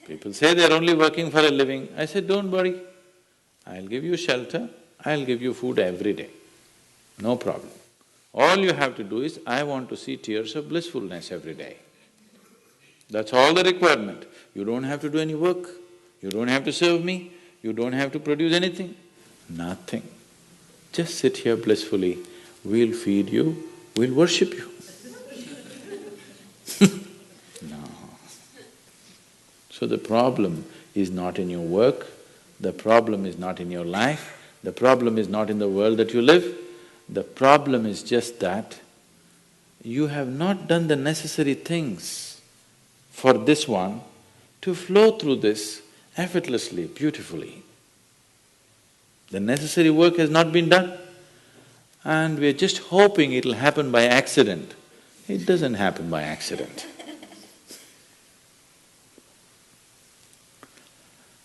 People say they're only working for a living. I said, don't worry, I'll give you shelter, I'll give you food every day, no problem. All you have to do is, I want to see tears of blissfulness every day. That's all the requirement. You don't have to do any work, you don't have to serve me, you don't have to produce anything, nothing. Just sit here blissfully, we'll feed you, we'll worship you. No. So the problem is not in your work, the problem is not in your life, the problem is not in the world that you live, the problem is just that you have not done the necessary things for this one to flow through this effortlessly, beautifully. The necessary work has not been done and we're just hoping it'll happen by accident. It doesn't happen by accident.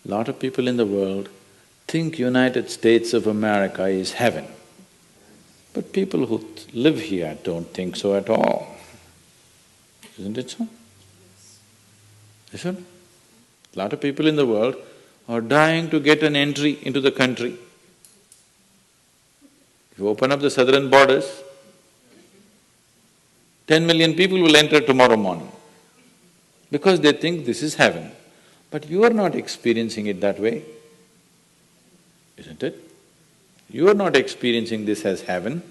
Lot of people in the world think United States of America is heaven. But people who live here don't think so at all. Isn't it so? Isn't it? Lot of people in the world are dying to get an entry into the country. If you open up the southern borders, 10 million people will enter tomorrow morning because they think this is heaven. But you are not experiencing it that way, isn't it? You are not experiencing this as heaven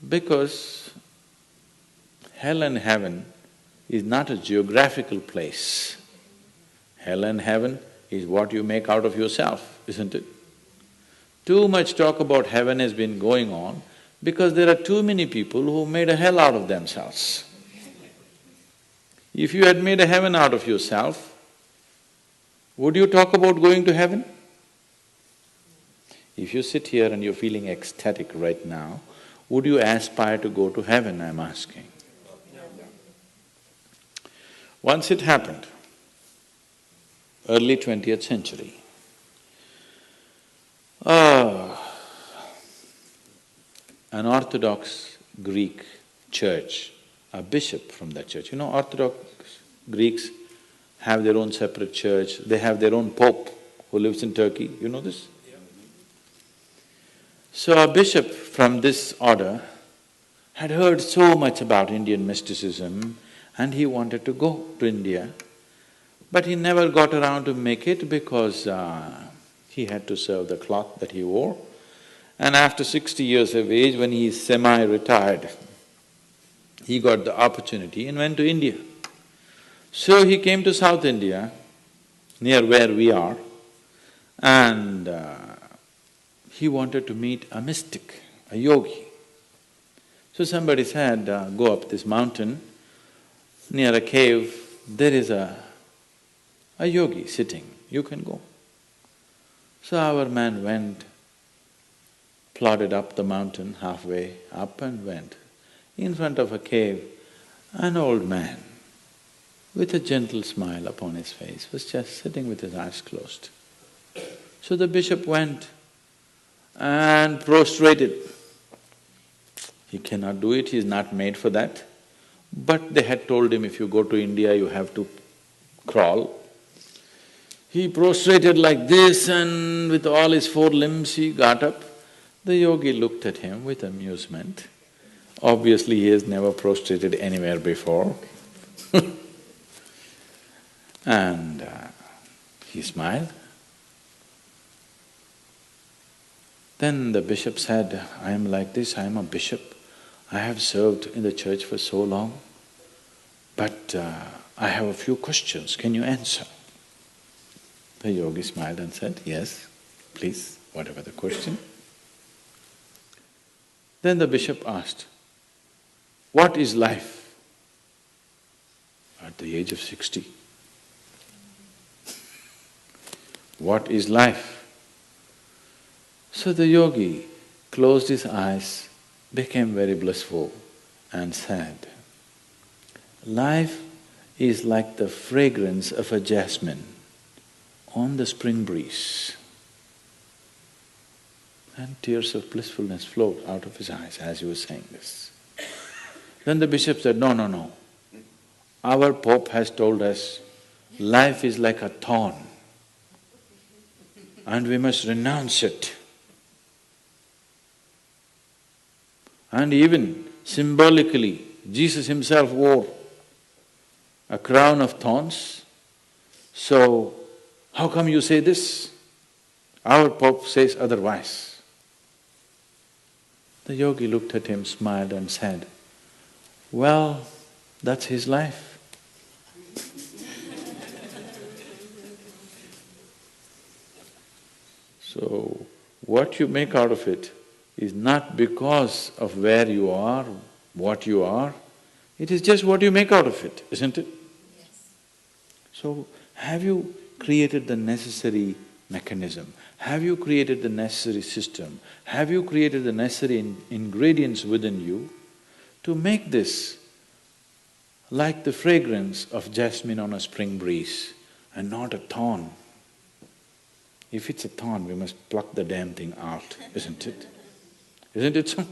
because hell and heaven is not a geographical place. Hell and heaven is what you make out of yourself, isn't it? Too much talk about heaven has been going on because there are too many people who made a hell out of themselves. If you had made a heaven out of yourself, would you talk about going to heaven? If you sit here and you're feeling ecstatic right now, would you aspire to go to heaven, I'm asking? Once it happened, early 20th century, an Orthodox Greek church, a bishop from that church. You know, Orthodox Greeks have their own separate church, they have their own pope who lives in Turkey, you know this? So a bishop from this order had heard so much about Indian mysticism and he wanted to go to India, but he never got around to make it because he had to serve the cloth that he wore. And after 60 years of age, when he is semi-retired, he got the opportunity and went to India. So he came to South India, near where we are, and he wanted to meet a mystic, a yogi. So somebody said, go up this mountain, near a cave, there is a yogi sitting, you can go. So our man went, plodded up the mountain, halfway up and went. In front of a cave, an old man with a gentle smile upon his face was just sitting with his eyes closed. So the bishop went and prostrated. He cannot do it, he is not made for that. But they had told him, if you go to India, you have to crawl. He prostrated like this and with all his four limbs he got up. The yogi looked at him with amusement. Obviously, he has never prostrated anywhere before. And he smiled. Then the bishop said, I am like this, I am a bishop. I have served in the church for so long, but I have a few questions, can you answer? The yogi smiled and said, yes, please, whatever the question. Then the bishop asked, what is life? At the age of 60. What is life? So the yogi closed his eyes, became very blissful and said, life is like the fragrance of a jasmine on the spring breeze. And tears of blissfulness flowed out of his eyes as he was saying this. Then the bishop said, no, no, no. Our Pope has told us, life is like a thorn and we must renounce it. And even symbolically, Jesus himself wore a crown of thorns. So, how come you say this? Our Pope says otherwise. The yogi looked at him, smiled and said, well, that's his life. So, what you make out of it is not because of where you are, what you are, it is just what you make out of it, isn't it? Yes. So, have you created the necessary mechanism? Have you created the necessary system? Have you created the necessary ingredients within you to make this like the fragrance of jasmine on a spring breeze and not a thorn? If it's a thorn, we must pluck the damn thing out, isn't it? Isn't it so?